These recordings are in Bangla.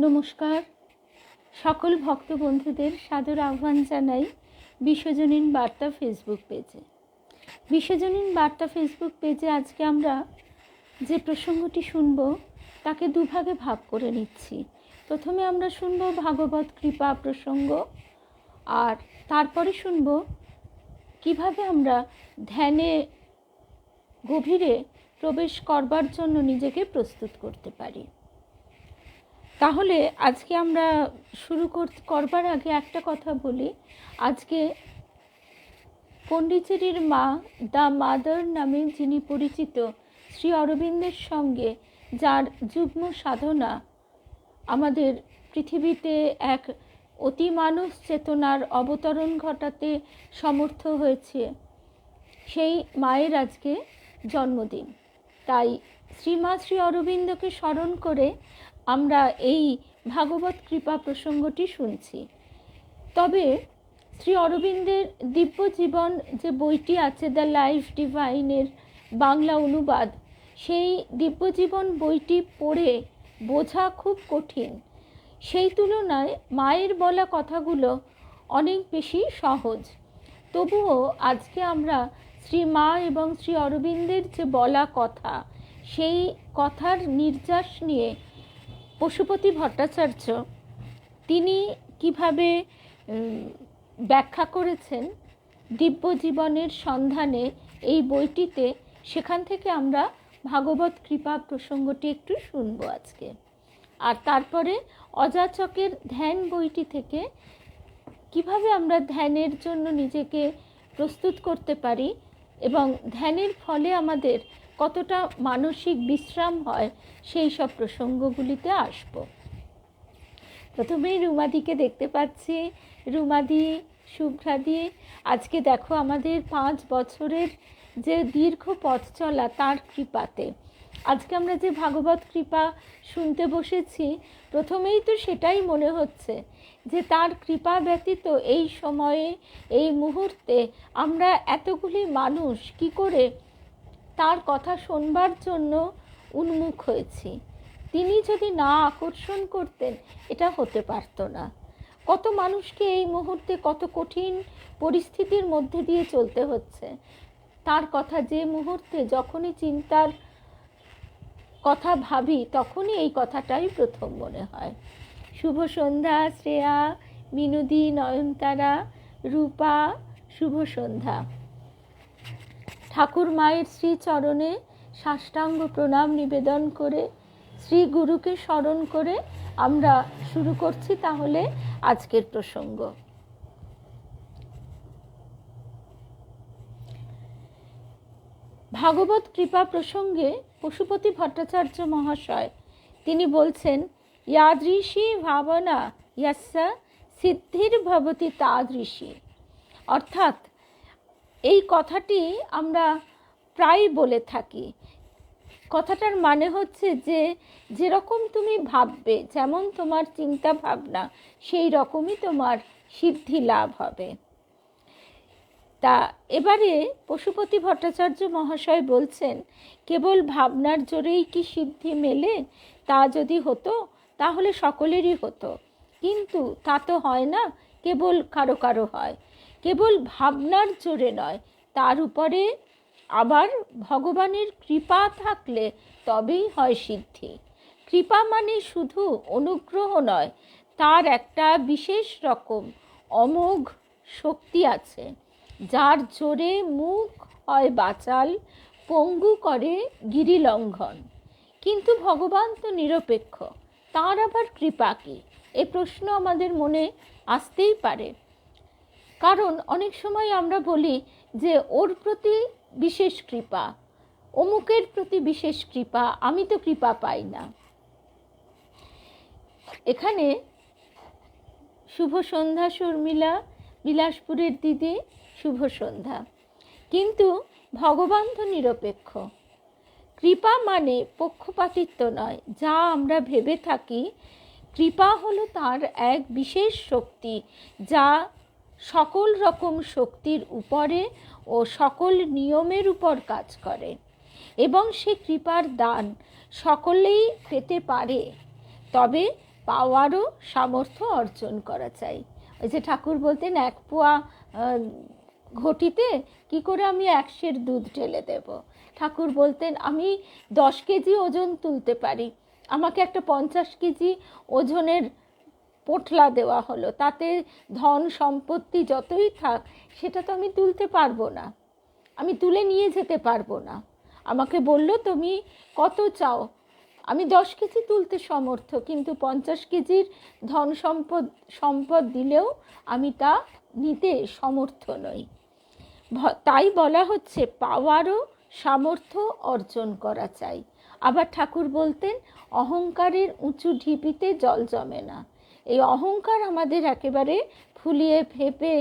নমস্কার, সকল ভক্ত বন্ধুদের সাদর আহ্বান জানাই বিশ্বজনীন বার্তা ফেসবুক পেজে। বিশ্বজনীন বার্তা ফেসবুক পেজে আজকে আমরা যে প্রসঙ্গটি শুনব তাকে দুভাগে ভাগ করে নিচ্ছি। প্রথমে আমরা শুনব ভাগবত কৃপা প্রসঙ্গ, আর তারপরে শুনব কিভাবে আমরা ধ্যানে গভীরে প্রবেশ করবার জন্য নিজেকে প্রস্তুত করতে পারি। তাহলে আজকে আমরা শুরু করবার আগে একটা কথা বলি। আজকে পণ্ডিচেরির মা দ্য মাদার নামে যিনি পরিচিত, শ্রী অরবিন্দের সঙ্গে যার যুগ্ম সাধনা আমাদের পৃথিবীতে এক অতিমানস চেতনার অবতরণ ঘটাতে সমর্থ হয়েছে, সেই মায়ের আজকে জন্মদিন। তাই শ্রী অরবিন্দকে স্মরণ করে আমরা এই ভাগবত কৃপা প্রসঙ্গটি শুনছি। তবে শ্রী অরবিন্দের দিব্য জীবন যে বইটি আছে, দ্য লাইফ ডিভাইনের বাংলা অনুবাদ, সেই দিব্য জীবন বইটি পড়ে বোঝা খুব কঠিন। সেই তুলনায় মায়ের বলা কথাগুলো অনেক বেশি সহজ। তবুও আজকে আমরা শ্রী মা এবং শ্রী অরবিন্দের যে বলা কথা, সেই কথার নির্যাস নিয়ে পশুপতি ভট্টাচার্য তিনি কিভাবে ব্যাখ্যা করেছেন দিব্য জীবনের সন্ধানে এই বইটিতে, সেখান থেকে আমরা ভাগবত কৃপা প্রসঙ্গটি একটু শুনবো আজকে। আর তারপরে অযাচকের ধ্যান বইটি থেকে কিভাবে আমরা ধ্যানের জন্য নিজেকে প্রস্তুত করতে পারি এবং ধ্যানের ফলে আমাদের কতটা মানসিক বিশ্রাম হয়, সেই সব প্রসঙ্গগুলিতে আসব। প্রথমেই রুমাদিকে দেখতে পাচ্ছি। রুমাদি, শুভ্রাদি, আজকে দেখো আমাদের 5 বছরের যে দীর্ঘ পথ চলা তার কৃপাতে আজকে আমরা যে ভাগবত কৃপা শুনতে বসেছি, প্রথমেই তো সেটাই মনে হচ্ছে যে তার কৃপা ব্যতীত এই সময়ে এই মুহূর্তে আমরা এতগুলি মানুষ কি করে তার কথা শোনবার জন্য উন্মুখ হয়েছি। তিনি যদি না আকর্ষণ করতেন এটা হতে পারত না। কত মানুষকে এই মুহূর্তে কত কঠিন পরিস্থিতির মধ্যে দিয়ে চলতে হচ্ছে, তার কথা যে মুহূর্তে যখনই চিন্তার কথা ভাবি তখনই এই কথাটাই প্রথম মনে হয়। শুভ সন্ধ্যা শ্রেয়া, মিনুদি, নয়নতারা, রূপা, শুভ সন্ধ্যা। ঠাকুর মায়ের শ্রী চরণে সাষ্টাঙ্গ প্রণাম নিবেদন করে শ্রী গুরুকে স্মরণ করে আমরা শুরু করছি তাহলে আজকের প্রসঙ্গ। ভাগবত কৃপা প্রসঙ্গে পশুপতি ভট্টাচার্য মহাশয় তিনি বলছেন, ইয়াদৃশী ভাবনা ইয়াস্যা সিদ্ধির ভবতি তাদৃশী। অর্থাৎ এই কথাটি আমরা প্রায় বলে থাকি। কথাটার মানে হচ্ছে যে যেরকম তুমি ভাববে, যেমন তোমার চিন্তা ভাবনা, সেই রকমই তোমার সিদ্ধি লাভ হবে। তা এবারে পশুপতি ভট্টাচার্য মহাশয় বলছেন, কেবল ভাবনার জোরেই কি সিদ্ধি মেলে? তা যদি হতো তাহলে সকলেরই হতো, কিন্তু তা তো হয় না, কেবল কারো কারো হয়। কেবল ভাবনার জোরে নয়, তার উপরে আবার ভগবানের কৃপা থাকলে তবেই হয় সিদ্ধি। কৃপা মানে শুধু অনুগ্রহ নয়, তার একটা বিশেষ রকম অমোঘ শক্তি আছে, যার জোরে মুখ হয় বাচাল, পঙ্গু করে গিরিলঙ্ঘন। কিন্তু ভগবান তো নিরপেক্ষ, তার আবার কৃপা কি? এ প্রশ্ন আমাদের মনে আসতেই পারে। কারণ অনেক সময় আমরা বলি যে ওর প্রতি বিশেষ কৃপা, অমুকের প্রতি বিশেষ কৃপা, আমি তো কৃপা পাই না। এখানে শুভ সন্ধ্যা শর্মিলা, বিলাসপুরের দিদি, শুভ সন্ধ্যা। কিন্তু ভগবান তো নিরপেক্ষ। কৃপা মানে পক্ষপাতিত্ব নয়, যা আমরা ভেবে থাকি। কৃপা হলো তার এক বিশেষ শক্তি, যা সকল রকম শক্তির উপরে ও সকল নিয়মের উপর কাজ করে, এবং সে কৃপার দান সকলেই পেতে পারে। তবে পাওয়ারও সামর্থ্য অর্জন করা চাই। ওই যে ঠাকুর বলতেন, 1 পোয়া ঘটিতে কি করে আমি 1 সের দুধ ঢেলে দেব। ঠাকুর বলতেন আমি 10 কেজি ওজন তুলতে পারি, আমাকে একটা 50 কেজি ওজনের পোটলা দেওয়া হলো, তাতে ধন সম্পত্তি যতই থাক সেটা তো আমি তুলতে পারবো না, আমি তুলে নিয়ে যেতে পারবো না। আমাকে বলল তুমি কত চাও, আমি 10 কেজি তুলতে সমর্থ, কিন্তু 50 কেজির ধন সম্পদ দিলেও আমি তা নিতে সমর্থ নই। তাই বলা হচ্ছে পাওয়ারও সামর্থ্য অর্জন করা চাই। আবার ঠাকুর বলতেন অহংকারের উঁচু ঢিপিতে জল জমে না। এই অহংকার আমাদের একেবারে ফুলিয়ে ফেঁপে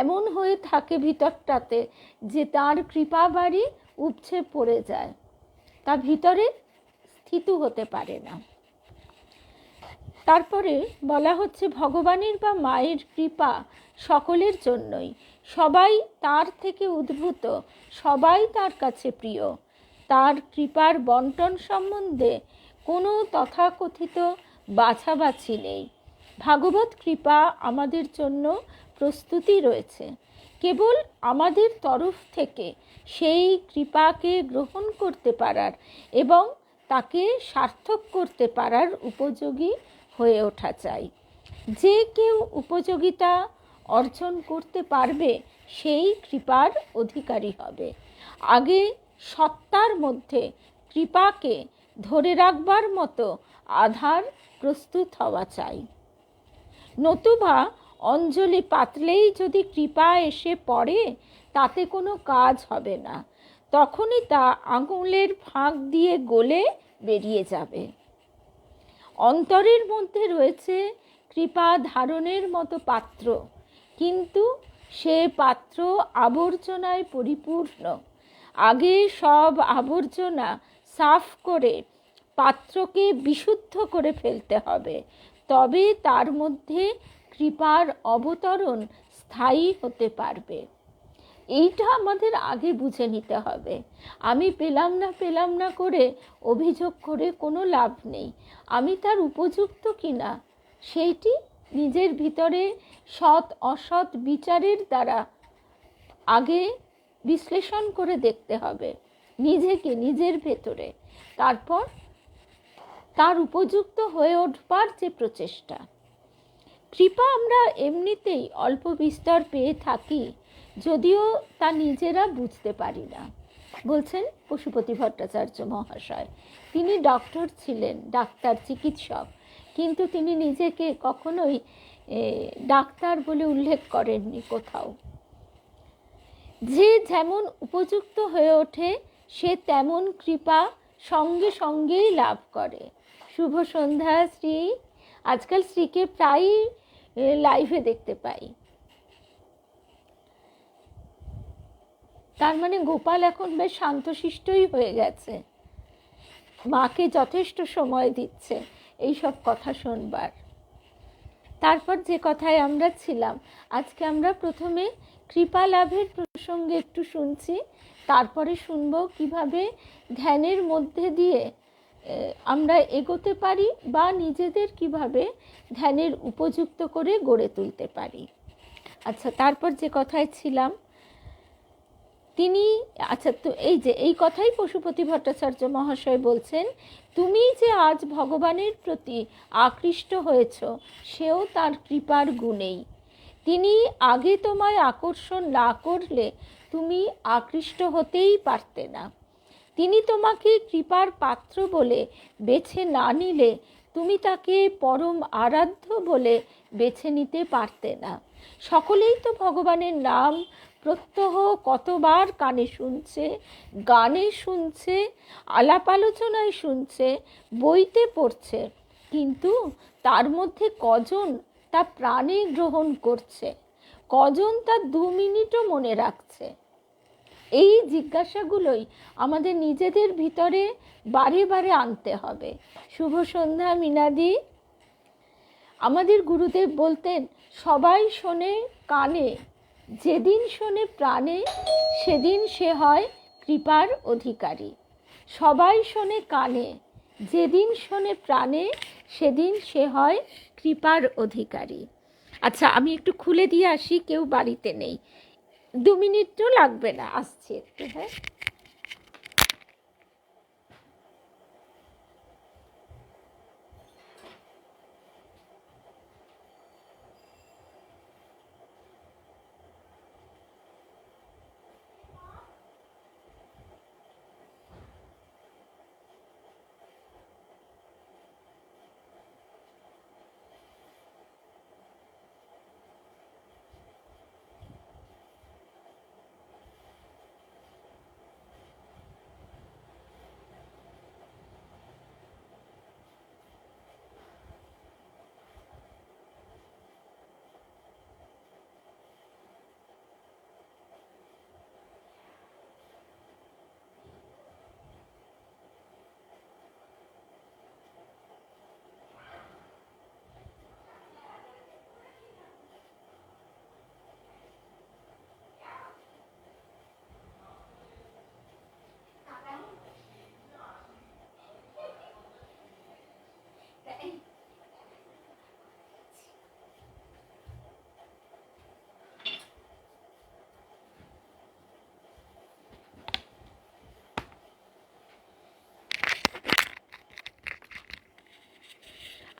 এমন হয়ে থাকে ভিতরটাতে যে তার কৃপা বাড়ি উপচে পড়ে যায়, তা ভিতরে স্থিত হতে পারে না। তারপরে বলা হচ্ছে ভগবানের বা মায়ের কৃপা সকলের জন্যই, সবাই তার থেকে উদ্ভূত, সবাই তার কাছে প্রিয়। তার কৃপার বন্টন সম্বন্ধে কোনো তথাকথিত বাছাবাছি নেই। ভাগবত কৃপা আমাদের জন্য প্রস্তুতি রয়েছে, কেবল আমাদের তরফ থেকে সেই কৃপাকে গ্রহণ করতে পারার এবং তাকে সার্থক করতে পারার উপযোগী হয়ে ওঠা চাই। যে কেউ উপযোগিতা অর্জন করতে পারবে সেই কৃপার অধিকারী হবে। আগে সত্তার মধ্যে কৃপাকে ধরে রাখবার মতো আধার প্রস্তুত হওয়া চাই। নতুবা অঞ্জলি পাতলেই যদি কৃপা এসে পড়ে তাতে কোনো কাজ হবে না, তখনই তা আঙুলের ফাঁক দিয়ে গলে বেরিয়ে যাবে। অন্তরের মধ্যে রয়েছে কৃপা ধারণের মতো পাত্র, কিন্তু সে পাত্র আবর্জনায় পরিপূর্ণ। আগে সব আবর্জনা সাফ করে পাত্রকে বিশুদ্ধ করে ফেলতে হবে, তবে তার মধ্যে কৃপার অবতরণ স্থায়ী হতে পারবে। এইটা আমাদের আগে বুঝে নিতে হবে। আমি পেলাম না করে অভিযোগ করে কোনো লাভ নেই। আমি তার উপযুক্ত কিনা সেইটি নিজের ভিতরে সৎ অসৎ বিচারের দ্বারা আগে বিশ্লেষণ করে দেখতে হবে নিজেকে, নিজের ভেতরে। তারপর তার উপযুক্ত হয়ে উঠবার যে প্রচেষ্টা। কৃপা আমরা এমনিতেই অল্প বিস্তর পেয়ে থাকি, যদিও তা নিজেরা বুঝতে পারি না, বলছেন পশুপতি ভট্টাচার্য মহাশয়। তিনি ডক্টর ছিলেন, ডাক্তার, চিকিৎসক, কিন্তু তিনি নিজেকে কখনোই ডাক্তার বলে উল্লেখ করেননি কোথাও। যে যেমন উপযুক্ত হয়ে ওঠে সে তেমন কৃপা সঙ্গে সঙ্গেই লাভ করে। শুভ সন্ধ্যা শ্রী। আজকাল শ্রীকে প্রায়ই লাইভে দেখতে পাই। তার মানে গোপাল এখন বেশ শান্তশিষ্টই হয়ে গেছে, মাকে যথেষ্ট সময় দিচ্ছে এই সব কথা শুনবার। তারপর যে কথায় আমরা ছিলাম, আজকে আমরা প্রথমে কৃপা লাভের প্রসঙ্গে একটু শুনছি, তারপরে শুনব কিভাবে ধ্যানের মধ্যে দিয়ে আমরা এগোতে পারি বা নিজেদের কিভাবে ধ্যানের উপযুক্ত করে গড়ে তুলতে পারি। আচ্ছা, তারপর যে কথায় ছিলাম তিনি, আচ্ছা তো এই কথাই পশুপতি ভট্টাচার্য মহাশয় বলছেন, তুমি যে আজ ভগবানের প্রতি আকৃষ্ট হয়েছ সেও তার কৃপার গুণেই। তিনি আগে তোমায় আকর্ষণ না করলে তুমি আকৃষ্ট হতেই পারতে না। তিনি তোমাকে কৃপার পাত্র বলে বেছে না নিলে তুমি তাকে পরম আরাধ্য বলে বেছে নিতে পারতে না। সকলেই তো ভগবানের নাম প্রত্যহ কতবার কানে শুনছে, গানে শুনছে, আলাপ আলোচনায় শুনছে, বইতে পড়ছে, কিন্তু তার মধ্যে কজন তা প্রাণে গ্রহণ করছে, কজন তা 2 মিনিটও মনে রাখছে? এই জিজ্ঞাসাগুলোই আমাদের নিজেদের ভিতরে বারে বারে আনতে হবে। শুভ সন্ধ্যা মিনাদি। আমাদের গুরুদেব বলতেন, সবাই শোনে কানে, যেদিন শোনে প্রাণে সেদিন সে হয় কৃপার অধিকারী। সবাই শোনে কানে, যেদিন শোনে প্রাণে সেদিন সে হয় কৃপার অধিকারী। আচ্ছা, আমি একটু খুলে দিয়ে আসি, কেউ বাড়িতে নেই, 2 মিনিটও লাগবে না, আসছি একটু। হ্যাঁ,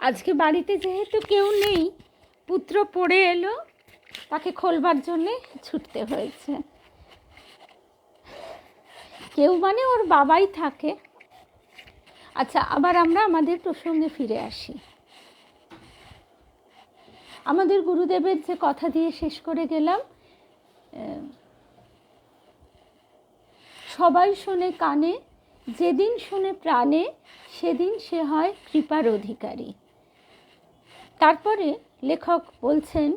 আজকে বাড়িতে যেহেতু কেউ নেই, পুত্র পড়ে এলো, তাকে খোলবার জন্যে ছুটতে হয়েছে। কেউ মানে ওর বাবাই থাকে। আচ্ছা, আবার আমরা আমাদের প্রসঙ্গে ফিরে আসি। আমাদের গুরুদেবের যে কথা দিয়ে শেষ করে গেলাম, সবাই শোনে কানে, যেদিন শোনে প্রাণে, সেদিন সে হয় কৃপার অধিকারী। তারপরে লেখক বলছেন,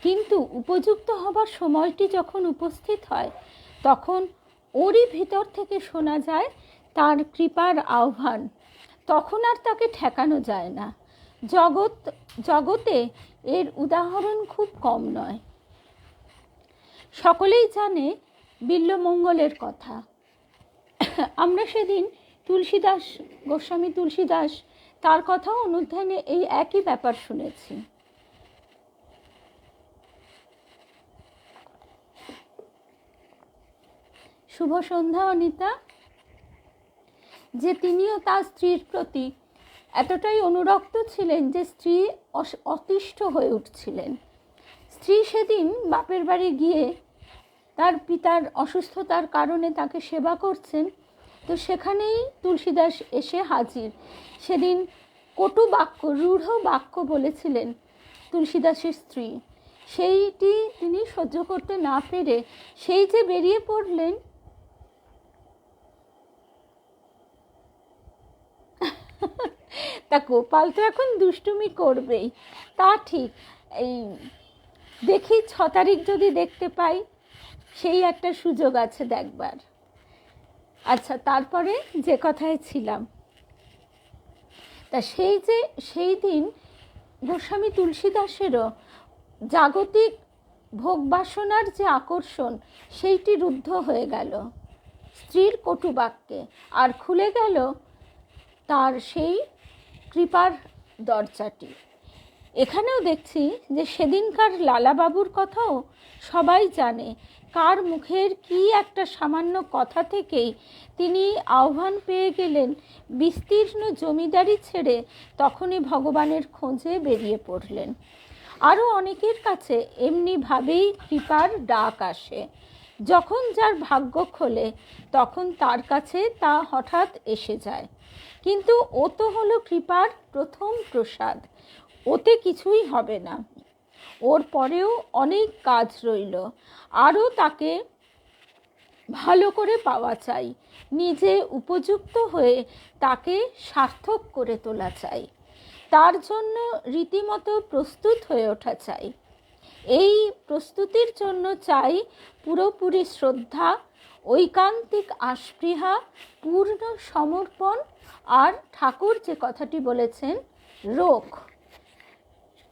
কিন্তু উপযুক্ত হবার সময়টি যখন উপস্থিত হয়, তখন ওরই ভিতর থেকে শোনা যায় তার কৃপার আহ্বান। তখন আর তাকে ঠেকানো যায় না। জগতে এর উদাহরণ খুব কম নয়। সকলেই জানে বিল্বমঙ্গলের কথা। আমরা সেদিন গোস্বামী তুলসীদাস, তার কথাও অনুধ্যানে এই একই ব্যাপার শুনেছি। শুভ সন্ধ্যা অনিতা। যে তিনিও তার স্ত্রীর প্রতি এতটাই অনুরক্ত ছিলেন যে স্ত্রী অতিষ্ঠ হয়ে উঠছিলেন। স্ত্রী সেদিন বাপের বাড়ি গিয়ে তার পিতার অসুস্থতার কারণে তাকে সেবা করছেন, তো সেখানেই তুলসীদাস এসে হাজির। সেদিন কটু বাক্য, রূঢ় বাক্য বলেছিলেন তুলসীদাসের স্ত্রী। সেইটি তিনি সহ্য করতে না পেরে সেই যে বেরিয়ে পড়লেন। তা গোপাল তো এখন দুষ্টুমি করবেই, তা ঠিক। এই দেখি 6 তারিখ যদি দেখতে পাই, সেই একটা সুযোগ আছে দেখবার। আচ্ছা, তারপরে যে কথায় ছিলাম, তা সেই দিন গোস্বামী তুলসীদাসেরও জাগতিক ভোগ বাসনার যে আকর্ষণ, সেইটি রুদ্ধ হয়ে গেল স্ত্রীর কটু বাক্যে, আর খুলে গেল তার সেই কৃপার দরজাটি। এখানেও দেখছি যে সেদিনকার লালাবাবুর কথাও সবাই জানে। কার মুখের কি একটা সামান্য কথা থেকেই তিনি আহ্বান পেয়ে গেলেন, বিস্তীর্ণ জমিদারি ছেড়ে তখনই ভগবানের খোঁজে বেরিয়ে পড়লেন। আরও অনেকের কাছে এমনিভাবেই কৃপার ডাক আসে। যখন যার ভাগ্য খোলে, তখন তার কাছে তা হঠাৎ এসে যায়। কিন্তু ও তো হলো কৃপার প্রথম প্রসাদ, ওতে কিছুই হবে না। ওর পরেও অনেক কাজ রইল, আরও তাকে ভালো করে পাওয়া চাই, নিজে উপযুক্ত হয়ে তাকে সার্থক করে তোলা চাই, তার জন্য রীতিমতো প্রস্তুত হয়ে ওঠা চাই। এই প্রস্তুতির জন্য চাই পুরোপুরি শ্রদ্ধা, ঐকান্তিক আস্পৃহা, পূর্ণ সমর্পণ, আর ঠাকুর যে কথাটি বলেছেন, রোখ।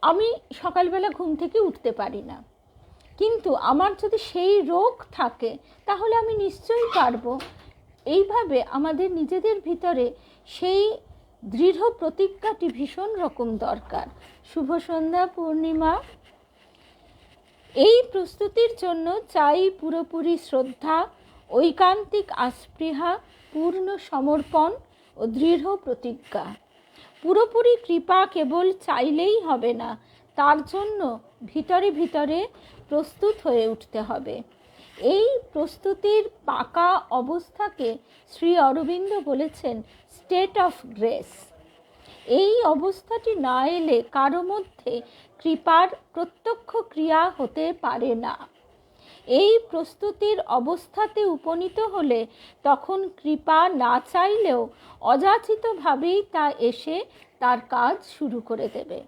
আমি সকালবেলা ঘুম থেকে উঠতে পারি না, কিন্তু আমার যদি সেই রোখ থাকে, তাহলে আমি নিশ্চয়ই পারবো। এইভাবে আমাদের নিজেদের ভিতরে সেই দৃঢ় প্রতিজ্ঞাটি ভীষণ রকম দরকার। শুভ সন্ধ্যা পূর্ণিমা। এই প্রস্তুতির জন্য চাই পুরোপুরি শ্রদ্ধা, ঐকান্তিক আস্পৃহা, পূর্ণ সমর্পণ ও দৃঢ় প্রতিজ্ঞা। পুরোপুরি কৃপা কেবল চাইলেই হবে না, তার জন্য ভিতরে ভিতরে প্রস্তুত হয়ে উঠতে হবে। এই প্রস্তুতির পাকা অবস্থাকে শ্রী অরবিন্দ বলেছেন স্টেট অফ গ্রেস। এই অবস্থাটি না এলে কারো মধ্যে কৃপার প্রত্যক্ষ ক্রিয়া হতে পারে না। এই প্রস্তুতির অবস্থাতে উপনীত হলে তখন কৃপা না চাইলেও অযাচিতভাবেই তা এসে তার কাজ শুরু করে দেবে।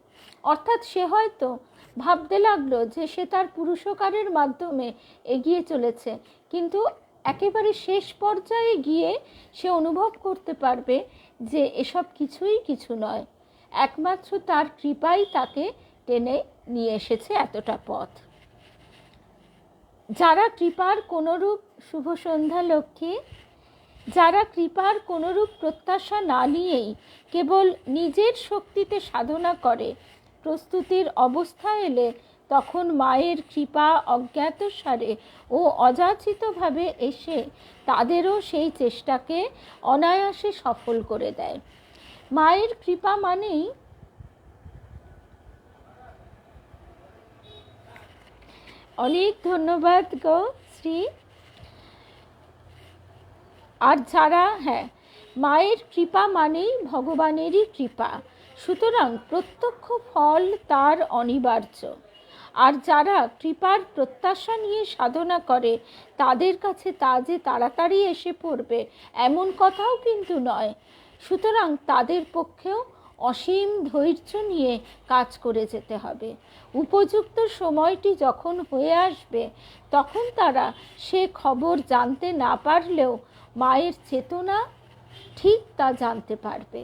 অর্থাৎ সে হয়তো ভাবতে লাগলো যে সে তার পুরুষকারের মাধ্যমে এগিয়ে চলেছে, কিন্তু একেবারে শেষ পর্যায়ে গিয়ে সে অনুভব করতে পারবে যে এসব কিছুই কিছু নয়, একমাত্র তার কৃপাই তাকে টেনে নিয়ে এসেছে এতটা পথ। যারা কৃপার কোনরূপ, শুভ সন্ধ্যা লক্ষ্মী, যারা কৃপার কোনরূপ প্রত্যাশা না নিয়েই কেবল নিজের শক্তিতে সাধনা করে, প্রস্তুতির অবস্থা এলে তখন মায়ের কৃপা অজ্ঞাতসারে ও অযাচিতভাবে এসে তাদেরও সেই চেষ্টাকে অনায়াসে সফল করে দেয়। মায়ের কৃপা মানেই অনেক ধন্যবাদ গো শ্রী। আর যারা মায়ের কৃপা মানেই ভগবানেরই কৃপা, সুতরাং প্রত্যক্ষ ফল তার অনিবার্য। আর যারা কৃপার প্রত্যাশা নিয়ে সাধনা করে তাদের কাছে তা যে তাড়াতাড়ি এসে পড়বে এমন কথাও কিন্তু নয়। সুতরাং তাদের পক্ষেও অসীম ধৈর্য নিয়ে কাজ করে যেতে হবে। উপযুক্ত সময়টি যখন হয়ে আসবে তখন তারা সে খবর জানতে না পারলেও মায়ের চেতনা ঠিক তা জানতে পারবে।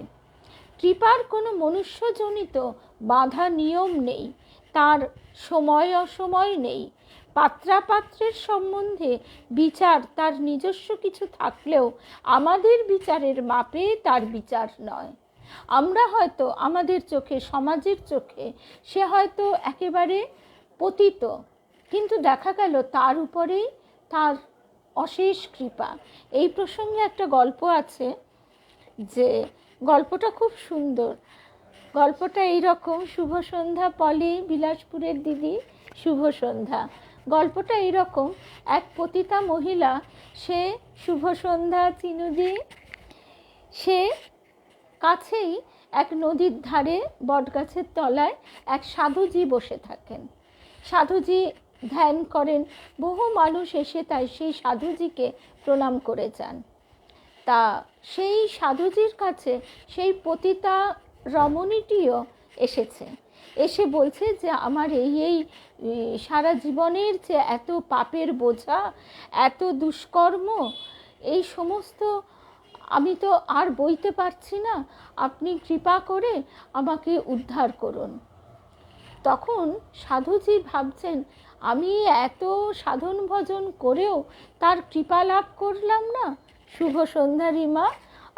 কৃপার কোনো মনুষ্যজনিত বাধা নিয়ম নেই, তার সময় অসময় নেই। পাত্রাপাত্রের সম্বন্ধে বিচার তার নিজস্ব কিছু থাকলেও আমাদের বিচারের মাপে তার বিচার নয়। আমরা হয়তো আমাদের চোখে, সমাজের চোখে সে হয়তো একেবারে পতিত, কিন্তু দেখা গেল তার উপরেই তার অশেষ কৃপা। এই প্রসঙ্গে একটা গল্প আছে, যে গল্পটা খুব সুন্দর। গল্পটা এইরকম, শুভ সন্ধ্যা পলি, বিলাসপুরের দিদি, শুভ সন্ধ্যা। গল্পটা এইরকম, এক পতিতা মহিলা, সে শুভ সন্ধ্যা চিনুদি, সে কাছেই এক নদীর ধারে বটগাছের তলায় এক সাধুজি বসে থাকেন। সাধুজি ধ্যান করেন, বহু মানুষ এসে তাই সেই সাধুজিকে প্রণাম করে যান। তা সেই সাধুজির কাছে সেই পতিতা রমণীটিও এসেছে, এসে বলছে যে আমার এই সারা জীবনের যে এত পাপের বোঝা, এত দুষ্কর্ম, এই সমস্ত আমি তো আর বইতে পারছি না, আপনি কৃপা করে আমাকে উদ্ধার করুন। তখন সাধুজি ভাবছেন, আমি এত সাধন ভজন করেও তার কৃপা লাভ করলাম না, শুভ সন্ধ্যা রিমা,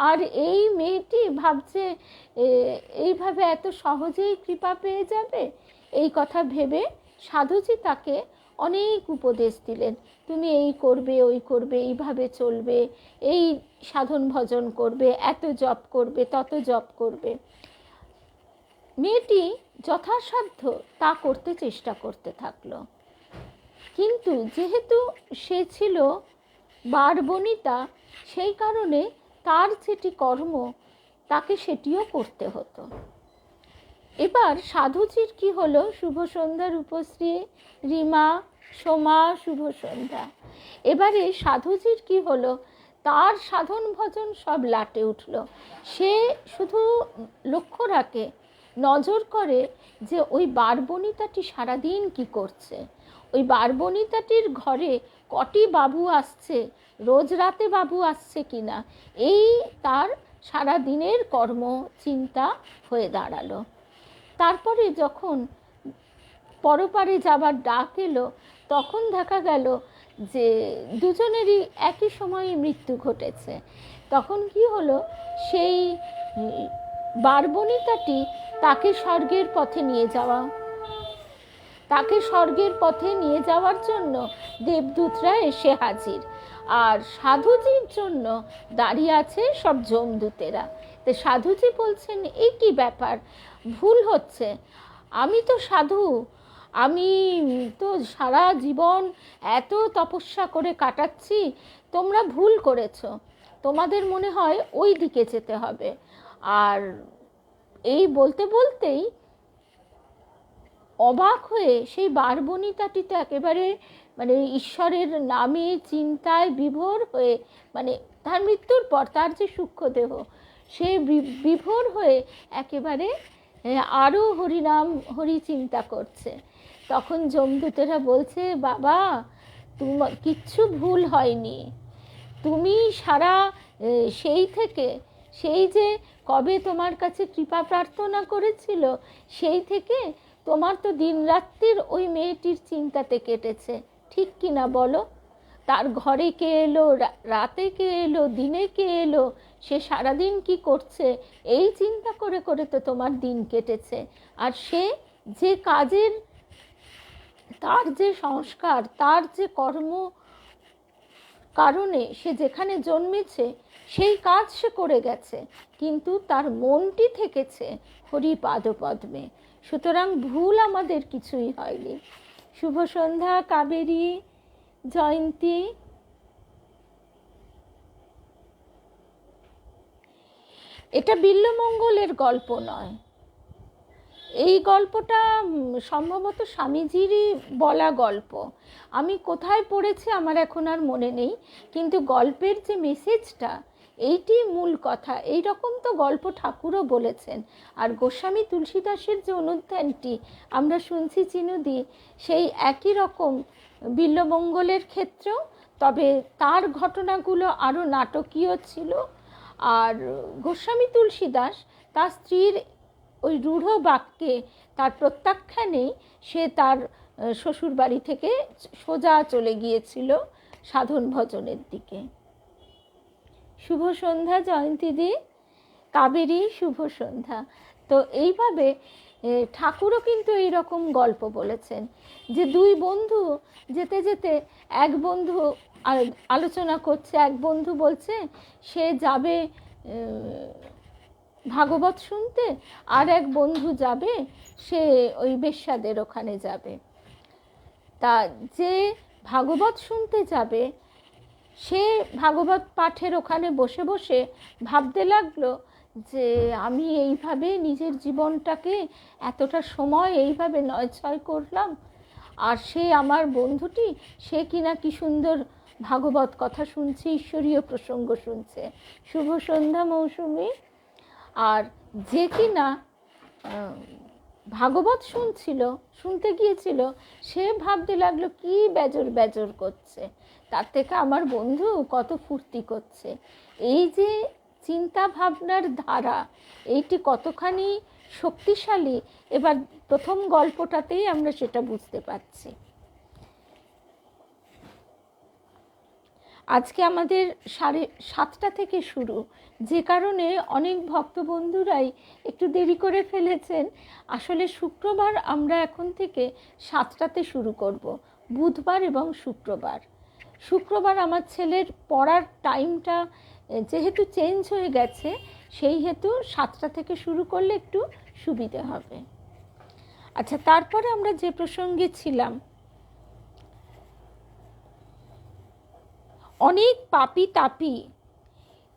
আর এই মেয়েটি ভাবছে এইভাবে এত সহজেই কৃপা পেয়ে যাবে। এই কথা ভেবে সাধুজি তাকে অনেক উপদেশ দিলেন, তুমি এই করবে, ওই করবে, এইভাবে চলবে, এই সাধন ভজন করবে, এত জপ করবে, তত জপ করবে। মেয়েটি যথাসাধ্য তা করতে চেষ্টা করতে থাকলো, কিন্তু যেহেতু সে ছিল বারবনিতা, সেই কারণে তার যেটি কর্ম তাকে সেটিও করতে হতো। এবার সাধুজির কি হলো, শুভ সন্ধ্যা রূপশ্রী, রিমা, সোমা, শুভ সন্ধ্যা, এবারে সাধুজির কি হলো, তার সাধন ভজন সব লাটে উঠল। সে শুধু লক্ষ্য রাখে, নজর করে যে ওই বারবনিতাটি সারাদিন কি করছে, ওই বারবনিতাটির ঘরে কটি বাবু আসছে, রোজ রাতে বাবু আসছে কিনা, এই তার সারা দিনের কর্ম চিন্তা হয়ে দাঁড়ালো। তারপরে যখন পরপারে যাবার ডাক এলো, তখন দেখা গেল যে দুজনেরই একই সময়ে মৃত্যু ঘটেছে। তখন কি হলো, সেই বারবণিতাটি তাকে স্বর্গের পথে নিয়ে যাওয়া, তাকে স্বর্গের পথে নিয়ে যাওয়ার জন্য দেবদূতরা এসে হাজির, আর সাধুজির জন্য দাঁড়িয়ে আছে সব যমদূতেরা। তো সাধুজি বলছেন, এই কি ব্যাপার, ভুল হচ্ছে, আমি তো সাধু, আমি তো সারা জীবন এত তপস্যা করে কাটাচ্ছি, তোমরা ভুল করেছো, তোমাদের মনে হয় ওই দিকে যেতে হবে। আর এই বলতে বলতেই অবাক হয়ে সেই বারবণিতাটিতে একেবারে মানে ঈশ্বরের নামে চিন্তায় বিভোর হয়ে, মানে তার মৃত্যুর পর তার যে সূক্ষ্মদেহ, সে বিভোর হয়ে একেবারে আরও হরিনাম হরি চিন্তা করছে। তখন যমদূতেরা বলছে, বাবা তোমার কিচ্ছু ভুল হয়নি, তুমি সারা সেই থেকে, সেই যে কবে তোমার কাছে কৃপা প্রার্থনা করেছিল সেই থেকে তোমার তো দিনরাত্রির ওই মেয়েটির চিন্তাতে কেটেছে, ঠিক কি না বলো? তার ঘরে কে এলো, রাতে কে এলো, দিনে কে এলো, সে সারাদিন কি করছে, এই চিন্তা করে করে তো তোমার দিন কেটেছে। আর সে যে কাজের, তার যে সংস্কার, তার যে কর্ম কারণে সে যেখানে জন্মেছে সেই কাজ সে করে গেছে, কিন্তু তার মনটি থেকেছে হরি পাদপদ্মে। সুতরাং ভুল আমাদের কিছুই হয়নি। শুভ সন্ধ্যা কাবেরী জয়ন্তী। এটা বিল্বমঙ্গলের গল্প নয়, এই গল্পটা সম্ভবত স্বামীজিরই বলা গল্প। আমি কোথায় পড়েছি আমার এখন আর মনে নেই, কিন্তু গল্পের যে মেসেজটা, এইটি মূল কথা। এই রকম তো গল্প ঠাকুরও বলেছেন। আর গোস্বামী তুলসীদাসের যে অনুধ্যানটি আমরা শুনছি চিনুদি, সেই একই রকম বিল্বমঙ্গলের ক্ষেত্রেও, তবে তার ঘটনাগুলো আরও নাটকীয় ছিল। আর গোস্বামী তুলসীদাস তার স্ত্রীর ওই রূঢ় বাক্যে, তার প্রত্যাখ্যানেই সে তার শ্বশুরবাড়ি থেকে সোজা চলে গিয়েছিল সাধন ভজনের দিকে। শুভ সন্ধ্যা জয়ন্তীদি, কাবেরী শুভ সন্ধ্যা। তো এইভাবে ঠাকুরও কিন্তু এইরকম গল্প বলেছেন যে দুই বন্ধু যেতে যেতে, এক বন্ধু আলোচনা করছে, এক বন্ধু বলছে সে যাবে ভাগবত শুনতে, আর এক বন্ধু যাবে সে ওই বেশ্যাদের ওখানে যাবে। তা যে ভাগবত শুনতে যাবে সে ভাগবত পাঠের ওখানে বসে বসে ভাবতে লাগলো যে আমি এইভাবে নিজের জীবনটাকে এতটা সময় এইভাবে নয়ছয় করলাম, আর সে আমার বন্ধুটি, সে কিনা কি সুন্দর ভাগবত কথা শুনছে, ঈশ্বরীয় প্রসঙ্গ শুনছে। শুভ সন্ধ্যা মৌসুমী। আর যে কিনা ভাগবত শুনতে গিয়েছিল, সে ভাবতে লাগলো কি বেজর বেজর করছে, তার থেকে আমার বন্ধু কত ফুর্তি করছে। এই যে চিন্তা ভাবনার ধারা, এইটি কতখানি শক্তিশালী, এবার প্রথম গল্পটাতেই আমরা সেটা বুঝতে পারছি। আজকে আমাদের 7:30 থেকে শুরু, যে কারণে অনেক ভক্তবন্ধুরাই একটু দেরি করে ফেলেছেন। আসলে শুক্রবার আমরা এখন থেকে 7টাতে শুরু করব, বুধবার এবং শুক্রবার। শুক্রবার আমার ছেলের পড়ার টাইমটা যেহেতু চেঞ্জ হয়ে গেছে, সেই হেতু 7টা থেকে শুরু করলে একটু সুবিধে হবে। আচ্ছা, তারপরে আমরা যে প্রসঙ্গে ছিলাম, অনেক পাপী তাপী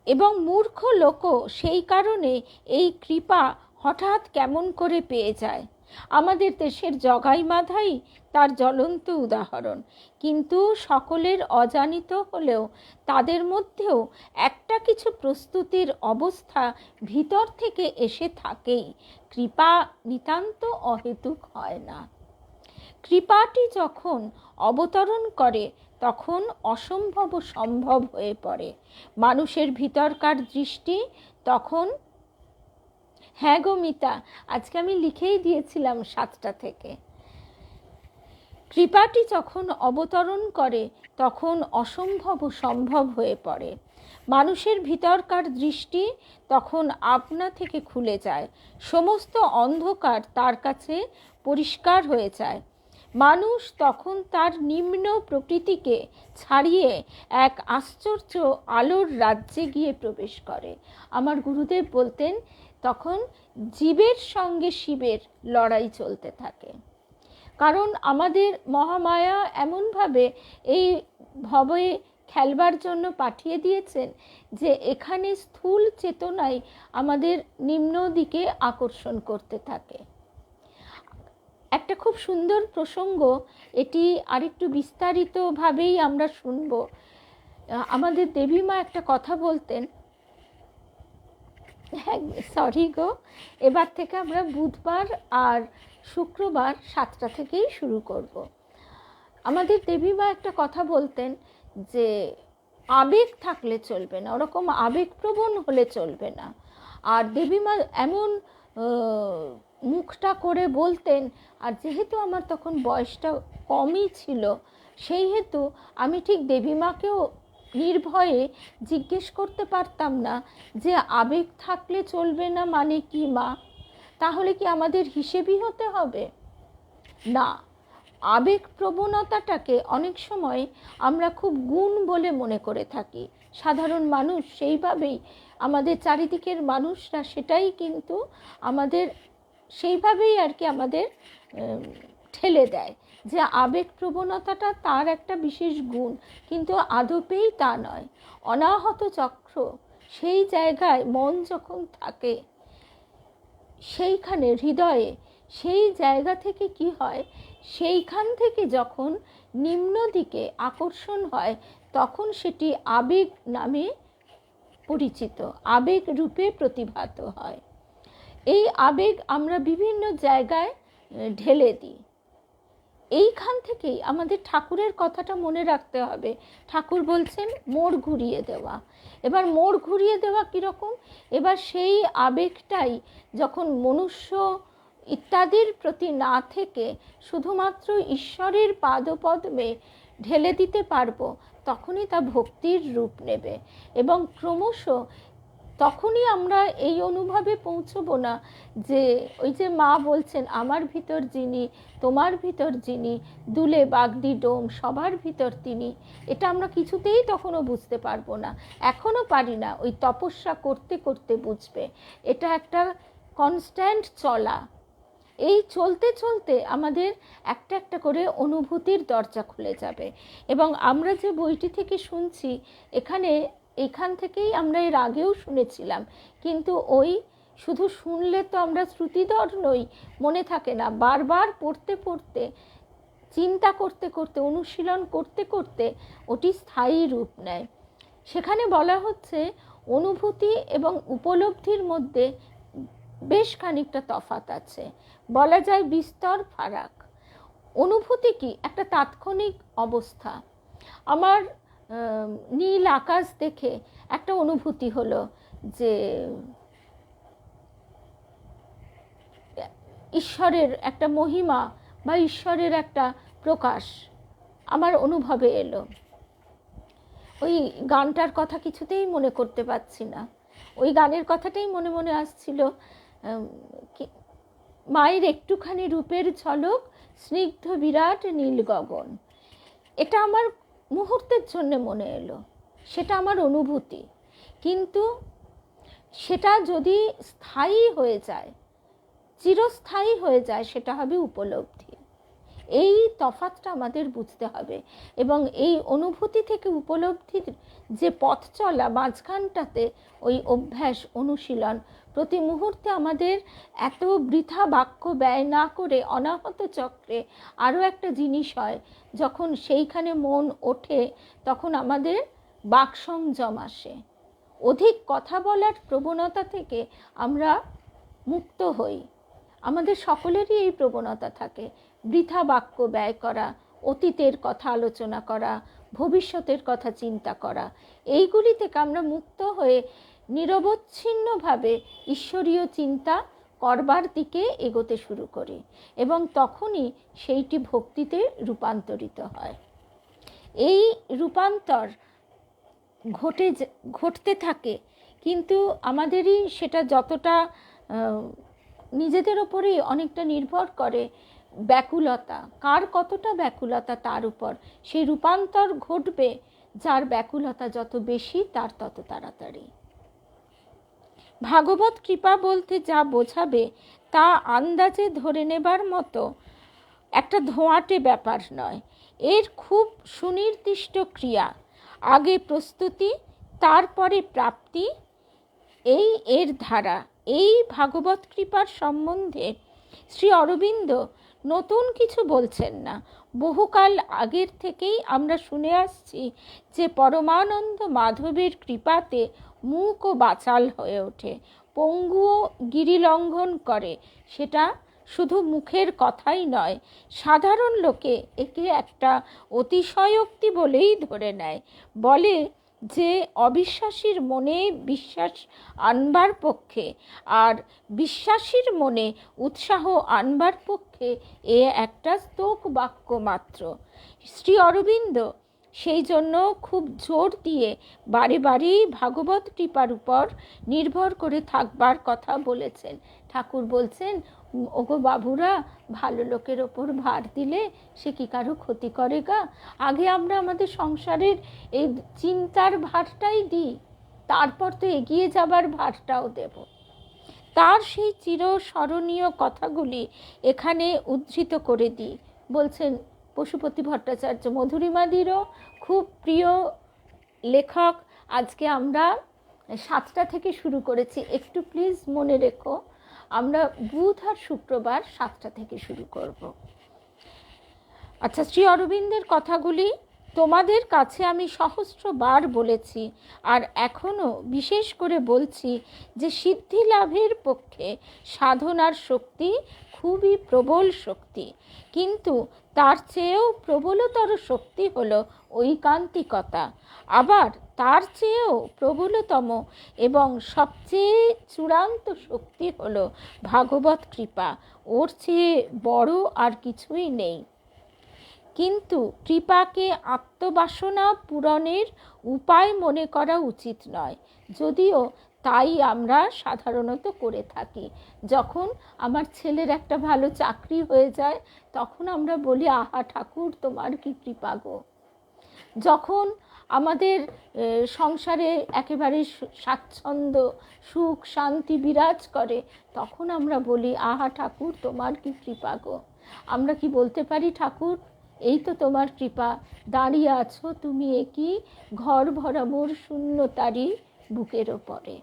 এবং মূর্খ লোকও সেই কারণে এই কৃপা হঠাৎ কেমন করে পেয়ে যায়। আমাদের দেশের জগাই মাধাই তার জ্বলন্ত উদাহরণ। কিন্তু সকলের অজানিত হলেও তাদের মধ্যেও একটা কিছু প্রস্তুতির অবস্থা ভিতর থেকে এসে থাকেই। কৃপা নিতান্ত অহেতুক হয় না। কৃপাটি যখন অবতরণ করে তখন অসম্ভব সম্ভব হয়ে পড়ে। মানুষের ভিতরকার দৃষ্টি তখন, হ্যাঁ গো মিতা, আজকে আমি লিখেই দিয়েছিলাম 7টা থেকে। কৃপাটি যখন অবতরণ করে তখন অসম্ভব সম্ভব হয়ে পড়ে। মানুষের ভিতরকার দৃষ্টি তখন আপনা থেকে খুলে যায়, সমস্ত অন্ধকার তার কাছে পরিষ্কার হয়ে যায়। মানুষ তখন তার নিম্ন প্রকৃতিকে ছাড়িয়ে এক আশ্চর্য আলোর রাজ্যে গিয়ে প্রবেশ করে। আমার গুরুদেব বলতেন, তখন জীবের সঙ্গে শিবের লড়াই চলতে থাকে। কারণ আমাদের মহামায়া এমনভাবে এই ভবে খেলবার জন্য পাঠিয়ে দিয়েছেন যে এখানে স্থূল চেতনাই আমাদের নিম্ন দিকে আকর্ষণ করতে থাকে। একটা খুব সুন্দর প্রসঙ্গ, এটি আরেকটু বিস্তারিতভাবেই আমরা শুনব। আমাদের দেবীমা একটা কথা বলতেন, সরি গো, এবার থেকে আমরা বুধবার আর শুক্রবার 7টা থেকেই শুরু করব। আমাদের দেবীমা একটা কথা বলতেন যে আবেগ থাকলে চলবে না, ওরকম আবেগপ্রবণ হলে চলবে না। আর দেবীমা এমন মুখটা করে বলতেন, আর যেহেতু আমার তখন বয়সটা কমই ছিল, সেই হেতু আমি ঠিক দেবীমাকেও নির্ভয়ে জিজ্ঞেস করতে পারতাম না যে আবেগ থাকলে চলবে না মানে কি মা? তাহলে কি আমাদের হিসেবই হতে হবে? না, আবেগ প্রবণতাটাকে অনেক সময় আমরা খুব গুণ বলে মনে করে থাকি। সাধারণ মানুষ সেইভাবেই, আমাদের চারিদিকের মানুষরা সেটাই কিন্তু আমাদের সেইভাবেই আর কি আমাদের ঠেলে দেয় যে আবেগ প্রবণতাটা তার একটা বিশেষ গুণ, কিন্তু আদপেই তা নয়। অনাহত চক্র, সেই জায়গায় মন যখন থাকে সেইখানে হৃদয়ে, সেই জায়গা থেকে কি হয়, সেইখান থেকে যখন নিম্ন দিকে আকর্ষণ হয় তখন সেটি আবেগ নামে পরিচিত, আবেগ রূপে প্রতিভাত হয়। এই আবেগ আমরা বিভিন্ন জায়গায় ঢেলে দিই। এইখান থেকেই আমাদের ঠাকুরের কথাটা মনে রাখতে হবে। ঠাকুর বলছেন মোড় ঘুরিয়ে দেওয়া। এবার মোড় ঘুরিয়ে দেওয়া কীরকম? এবার সেই আবেগটাই যখন মনুষ্য ইত্যাদির প্রতি না থেকে শুধুমাত্র ঈশ্বরের পাদপদ্মে ঢেলে দিতে পারবো, তখনই তা ভক্তির রূপ নেবে। এবং ক্রমশ তখনই আমরা এই অনুভবে পৌঁছবো না যে ওই যে মা বলছেন আমার ভিতর যিনি, তোমার ভিতর যিনি, দুলে বাগদি ডোম সবার ভিতর তিনি। এটা আমরা কিছুতেই তখনও বুঝতে পারবো না, এখনও পারি না। ওই তপস্যা করতে করতে বুঝবে। এটা একটা কনস্ট্যান্ট চলা। এই চলতে চলতে আমাদের একটা একটা করে অনুভূতির দরজা খুলে যাবে। এবং আমরা যে বইটি থেকে শুনছি, এখান থেকেই আমরা এর আগেও শুনেছিলাম, কিন্তু ওই শুধু শুনলে তো আমরা শ্রুতিধর নই, মনে থাকে না। বারবার পড়তে পড়তে, চিন্তা করতে করতে, অনুশীলন করতে করতে ওটি স্থায়ী রূপ নেয়। সেখানে বলা হচ্ছে অনুভূতি এবং উপলব্ধির মধ্যে বেশ খানিকটা তফাৎ আছে, বলা যায় বিস্তর ফারাক। অনুভূতি কি? একটা তাৎক্ষণিক অবস্থা। আমার নীল আকাশ দেখে একটা অনুভূতি হলো যে ঈশ্বরের একটা মহিমা বা ঈশ্বরের একটা প্রকাশ আমার অনুভবে এলো। ওই গানটার কথা কিছুতেই মনে করতে পারছি না, ওই গানের কথাটাই মনে মনে আসছিল। মায়ের একটুখানি রূপের ঝলক, স্নিগ্ধ বিরাট নীল গগন। এটা আমার মুহূর্তের জন্য মনে এলো, সেটা আমার অনুভূতি। কিন্তু সেটা যদি স্থায়ী হয়ে যায়, চিরস্থায়ী হয়ে যায়, সেটা হবে উপলব্ধি। এই তফাৎটা আমাদের বুঝতে হবে। এবং এই অনুভূতি থেকে উপলব্ধির যে পথ চলা, মাঝখানটাতে ওই অভ্যাস, অনুশীলন, প্রতি মুহূর্তে আমাদের এত বৃথা বাক্য ব্যয় না করে অনাহত চক্রে আরও একটা জিনিস হয়, যখন সেইখানে মন ওঠে তখন আমাদের বাক সংযম আসে। অধিক কথা বলার প্রবণতা থেকে আমরা মুক্ত হই। আমাদের সকলেরই এই প্রবণতা থাকে, বৃথা বাক্য ব্যয় করা, অতীতের কথা আলোচনা করা, ভবিষ্যতের কথা চিন্তা করা। এইগুলি থেকে আমরা মুক্ত হয়ে নিরবচ্ছিন্নভাবে ঈশ্বরীয় চিন্তা করবার দিকে এগোতে শুরু করি, এবং তখনই সেইটি ভক্তিতে রূপান্তরিত হয়। এই রূপান্তর ঘটতে থাকে, কিন্তু আমাদেরই সেটা যতটা নিজেদের ওপরেই অনেকটা নির্ভর করে, ব্যাকুলতা, কার কতটা ব্যাকুলতা তার উপর। সেই রূপান্তর ঘটবে যার ব্যাকুলতা যত বেশি তার তত তাড়াতাড়ি। ভাগবত কৃপা বলতে যা বোঝাবে তা আন্দাজে ধরে নেবার মতো একটা ধোঁয়াটে ব্যাপার নয়। এর খুব সুনির্দিষ্ট ক্রিয়া, আগে প্রস্তুতি, তারপরে প্রাপ্তি, এই এর ধারা। এই ভাগবত কৃপার সম্বন্ধে শ্রী অরবিন্দ নতুন কিছু বলছেন না। বহুকাল আগের থেকেই আমরা শুনে আসছি যে পরমানন্দ মাধবের কৃপাতে মূক ও বাচাল হয়ে ওঠে, পঙ্গুও গিরিলঙ্ঘন করে। সেটা শুধু মুখের কথাই নয়, সাধারণ লোকে একে একটা অতিশয়োক্তি বলেই ধরে নেয়। বলে যে অবিশ্বাসীর মনে বিশ্বাস আনবার পক্ষে আর বিশ্বাসীর মনে উৎসাহ আনবার পক্ষে এ একটা স্তোক বাক্য মাত্র। শ্রী অরবিন্দ সেই জন্য খুব জোর দিয়ে বারে বারেই ভাগবত কৃপার উপর নির্ভর করে থাকবার কথা বলেছেন। ঠাকুর বলছেন, ওগো বাবুরা, ভালো লোকের ওপর ভার দিলে সে কি কারো ক্ষতি করে গা? আগে আমরা আমাদের সংসারের এই চিন্তার ভারটাই দিই, তারপর তো এগিয়ে যাবার ভারটাও দেব। তার সেই চিরস্মরণীয় কথাগুলি এখানে উদ্ধৃত করে দিই। বলছেন পশুপতি ভট্টাচার্য, মধুরিমাদিরও খুব প্রিয় লেখক। আজকে আমরা 7টা থেকে শুরু করেছি, একটু প্লিজ মনে রেখো, আমরা বুধ আর শুক্রবার 7টা থেকে শুরু করব। আচ্ছা, শ্রী অরবিন্দের কথাগুলি তোমাদের কাছে আমি সহস্রবার বলেছি, আর এখনও বিশেষ করে বলছি যে সিদ্ধি লাভের পক্ষে সাধনার শক্তি খুবই প্রবল শক্তি, কিন্তু তার চেয়েও প্রবলতর শক্তি হলো ঐকান্তিকতা। আবার তার চেয়েও প্রবলতম এবং সবচেয়ে চূড়ান্ত শক্তি হলো ভাগবত কৃপা। ওর চেয়ে বড় আর কিছুই নেই। কিন্তু কৃপাকে আত্মবাসনা পূরণের উপায় মনে করা উচিত নয়, যদিও তাই আমরা সাধারণত করে থাকি। যখন আমার ছেলের একটা ভালো চাকরি হয়ে যায়, তখন আমরা বলি, আহা ঠাকুর তোমার কি কৃপা গো। যখন আমাদের সংসারে একেবারে স্বাচ্ছন্দ্য, সুখ, শান্তি বিরাজ করে, তখন আমরা বলি, আহা ঠাকুর তোমার কি কৃপা গো। আমরা কি বলতে পারি, ঠাকুর এই তো তোমার কৃপা, দাঁড়িয়ে আছো তুমি একই ঘর ভরা মোর শূন্যতারি বুকের ওপরে?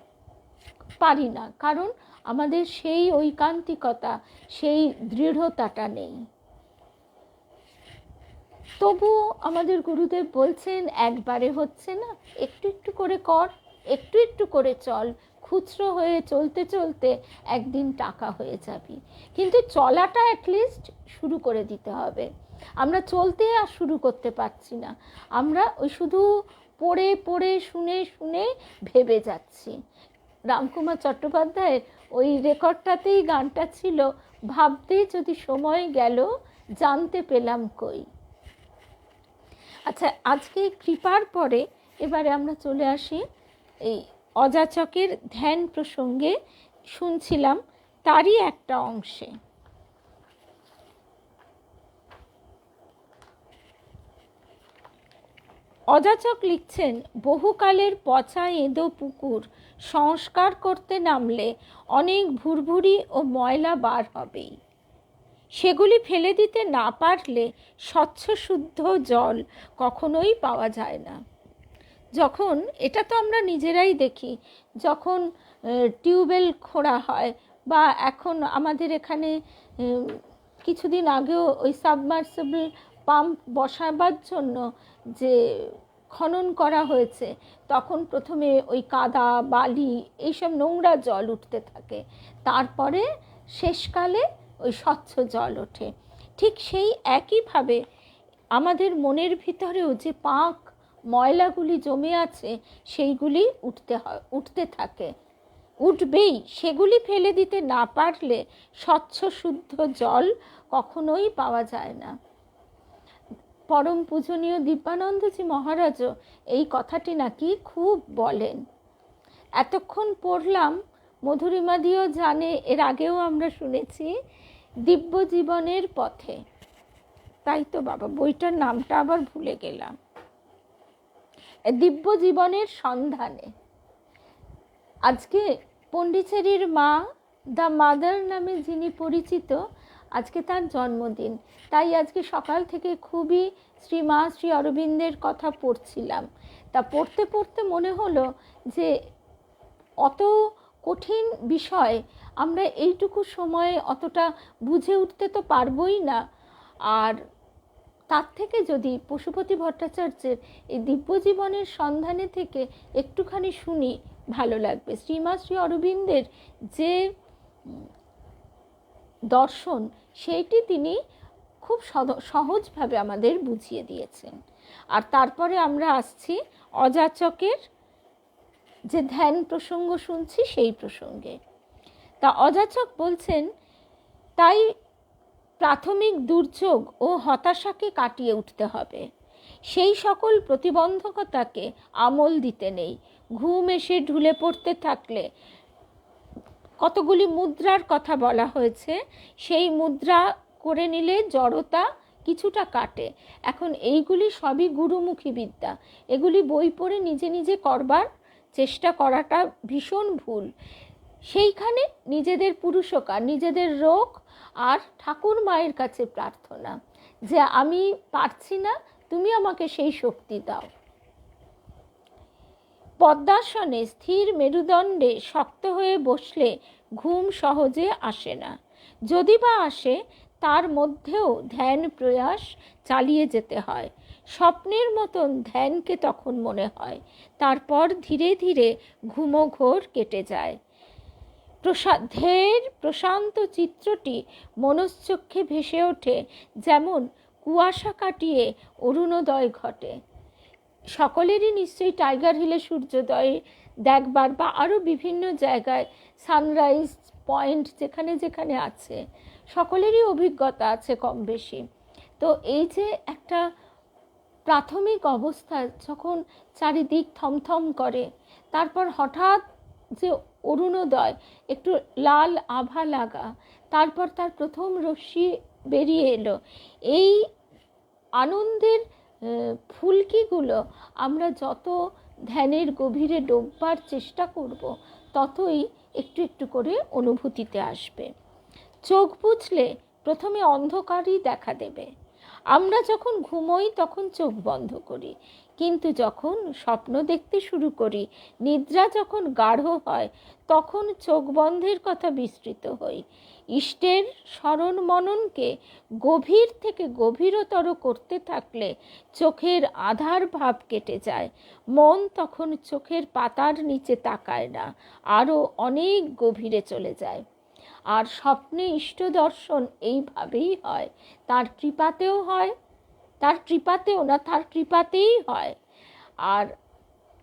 পারি না, কারণ আমাদের সেই ঐকান্তিকতা, সেই দৃঢ়তাটা নেই। তবুও আমাদের গুরুদেব বলছেন, একবারে হচ্ছে না, একটু একটু করে কর, একটু একটু করে চল, খুচরো হয়ে চলতে চলতে একদিন টাকা হয়ে যাবি। কিন্তু চলাটা অ্যাটলিস্ট শুরু করে দিতে হবে। আমরা চলতে আর শুরু করতে পারছি না, আমরা ওই শুধু পড়ে পড়ে শুনে শুনে ভেবে যাচ্ছি। রামকুমার চট্টোপাধ্যায়ের ওই রেকর্ডটাতেই গানটা ছিল, ভাবতে যদি সময় গেল জানতে পেলাম কই। আচ্ছা, আজকে কৃপার পরে এবারে আমরা চলে আসি এই অযাচকের ধ্যান প্রসঙ্গে। শুনছিলাম তারই একটা অংশে। অযাচক লিখছেন, বহুকালের পচা এঁদো পুকুর সংস্কার করতে নামলে অনেক ভুরভুরি ও ময়লা বার হবেই। সেগুলি ফেলে দিতে না পারলে স্বচ্ছ শুদ্ধ জল কখনোই পাওয়া যায় না। যখন, এটা তো আমরা নিজেরাই দেখি, যখন টিউবওয়েল খোঁড়া হয়, বা এখন আমাদের এখানে কিছুদিন আগেও ওই সাবমার্সিবল পাম্প বসাবার জন্য যে খনন করা হয়েছে, তখন প্রথমে ওই কাদা, বালি, এইসব নোংরা জল উঠতে থাকে, তারপরে শেষকালে ওই স্বচ্ছ জল ওঠে। ঠিক সেই একইভাবে আমাদের মনের ভিতরেও যে পাক ময়লাগুলি জমে আছে, সেইগুলি উঠতে থাকে, উঠবেই। সেগুলি ফেলে দিতে না পারলে স্বচ্ছ শুদ্ধ জল কখনোই পাওয়া যায় না। পরম পূজনীয় দিব্যানন্দজি মহারাজও এই কথাটি নাকি খুব বলেন। এতক্ষণ পড়লাম মধুরিমাদিও জানে, এর আগেও আমরা শুনেছি, দিব্য জীবনের পথে। তাই তো বাবা, বইটার নামটা আবার ভুলে গেলাম, দিব্য জীবনের সন্ধানে। আজকে পণ্ডিচেরির মা, দ্য মাদার নামে যিনি পরিচিত, আজকে তার জন্মদিন। তাই আজকে সকাল থেকে খুবই শ্রী অরবিন্দের কথা পড়ছিলাম। তা পড়তে পড়তে মনে হলো যে অত কঠিন বিষয় আমরা এইটুকু সময়ে অতটা বুঝে উঠতে তো পারবই না। আর তার থেকে যদি পশুপতি ভট্টাচার্যের এই দিব্যজীবনের সন্ধানে থেকে একটুখানি শুনি, ভালো লাগবে। শ্রী অরবিন্দের যে দর্শন, সেইটি তিনি খুব সহজভাবে আমাদের বুঝিয়ে দিয়েছেন। আর তারপরে আমরা আসছি অযাচকের যে ধ্যান প্রসঙ্গ শুনছি সেই প্রসঙ্গে। তা অযাচক বলছেন, তাই প্রাথমিক দুর্যোগ ও হতাশাকে কাটিয়ে উঠতে হবে। সেই সকল প্রতিবন্ধকতাকে আমল দিতে নেই। ঘুম এসে ঢুলে পড়তে থাকলে, কতগুলি মুদ্রার কথা বলা হয়েছে, সেই মুদ্রা করে নিলে জড়তা কিছুটা কাটে। এখন এইগুলি সবই গুরুমুখী বিদ্যা, এগুলি বই পড়ে নিজে নিজে করবার চেষ্টা করাটা ভীষণ ভুল। সেইখানে নিজেদের পুরুষকার, নিজেদের রোগ আর ঠাকুর মায়ের কাছে প্রার্থনা যে আমি পারছি না, তুমি আমাকে সেই শক্তি দাও। পদ্মাসনে স্থির মেরুদণ্ডে শক্ত হয়ে বসলে ঘুম সহজে আসে না। যদি বা আসে, তার মধ্যেও ধ্যান প্রয়াস চালিয়ে যেতে হয়। স্বপ্নের মতন ধ্যানকে তখন মনে হয়। তারপর ধীরে ধীরে ঘুমঘোর কেটে যায়। ধ্যেয়ের প্রশান্ত চিত্রটি মনশ্চক্ষে ভেসে ওঠে, যেমন কুয়াশা কাটিয়ে অরুণোদয় ঘটে। সকলেরই নিশ্চয়ই টাইগার হিলে সূর্যোদয় দেখবার বা আরও বিভিন্ন জায়গায় সানরাইজ পয়েন্ট যেখানে যেখানে আছে, সকলেরই অভিজ্ঞতা আছে কম বেশি। তো এই যে একটা প্রাথমিক অবস্থা, যখন চারিদিক থমথম করে, তারপর হঠাৎ যে অরুণোদয়, একটু লাল আভা লাগা, তারপর তার প্রথম রশ্মি বেরিয়ে এলো, এই আনন্দের ফুলকিগুলো আমরা যত ধ্যানের গভীরে ডোববার চেষ্টা করব, ততই একটু একটু করে অনুভূতিতে আসবে। চোখ বুজলে প্রথমে অন্ধকারই দেখা দেবে। আমরা যখন ঘুমোই তখন চোখ বন্ধ করি, কিন্তু যখন স্বপ্ন দেখতে শুরু করি, নিদ্রা যখন গাঢ় হয়, তখন চোখ বন্ধের কথা বিস্মৃত হই। ইষ্টের স্মরণ মননকে গভীর থেকে গভীরতর করতে থাকলে চোখের আধার ভাব কেটে যায়। মন তখন চোখের পাতার নিচে তাকায় না, আরও অনেক গভীরে চলে যায়। আর স্বপ্নে ইষ্ট দর্শন এইভাবেই হয়, তার কৃপাতেও হয়, তার কৃপাতেও না, তার কৃপাতেই হয়। আর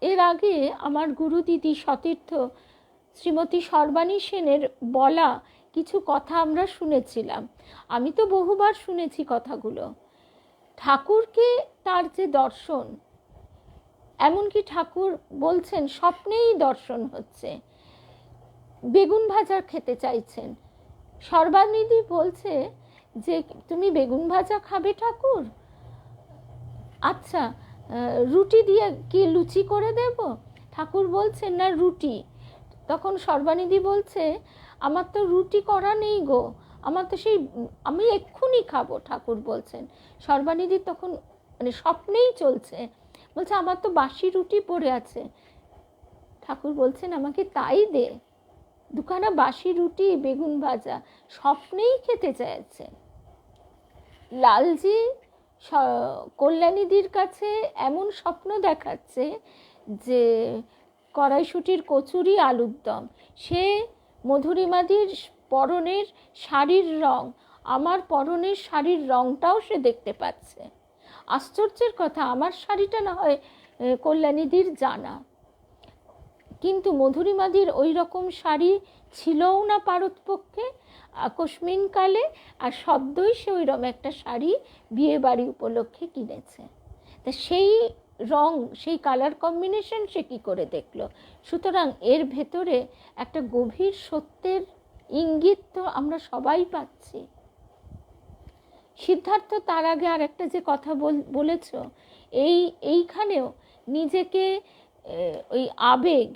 এর আগে আমার গুরুদিদি সতীর্থ শ্রীমতী সর্বাণী সেনের বলা কিছু কথা আমরা শুনেছিলাম। আমি তো বহুবার শুনেছি কথাগুলো। ঠাকুরকে তার যে দর্শন, এমনকি ঠাকুর বলছেন স্বপ্নেই দর্শন হচ্ছে। বেগুন ভাজা খেতে চাইছেন, সর্বাণীদি বলছে যে তুমি বেগুন ভাজা খাবে ঠাকুর? আচ্ছা, রুটি দিয়ে কি লুচি করে দেব? ঠাকুর বলছেন না, রুটি। তখন সর্বাণীদি বলছে আমার তো রুটি করা নেই গো, আমার তো সেই, আমি এক্ষুনি খাবো। ঠাকুর বলছেন, সর্বাণীদি তখন মানে স্বপ্নেই চলছে, বলছে আমার তো বাসি রুটি পড়ে আছে। ঠাকুর বলছেন আমাকে তাই দে, দুখানা বাসি রুটি বেগুন ভাজা, স্বপ্নেই খেতে চাইছে। লালজি কল্যাণীদির কাছে এমন স্বপ্ন দেখাচ্ছে যে কড়াইশুটির কচুরি, আলুর দম, সে মধুরিমাদির পরনের শাড়ির রং, আমার পরনের শাড়ির রংটাও সে দেখতে পাচ্ছে। আশ্চর্যের কথা, আমার শাড়িটা না হয় কল্যাণীদির জানা, কিন্তু মধুরিমাদির ওই রকম শাড়ি ছিলও না পারতপক্ষে আকস্মিনকালে, আর সদ্যই সে ওইরকম একটা শাড়ি বিয়ে বাড়ি উপলক্ষে কিনেছে। তা সেই রং, সেই কালার কম্বিনেশন সে কী করে দেখলো? সুতরাং এর ভেতরে একটা গভীর সত্যের ইঙ্গিত তো আমরা সবাই পাচ্ছি। সিদ্ধার্থ তার আগে আর একটা যে কথা বলেছ, এইখানেও নিজেকে ওই আবেগ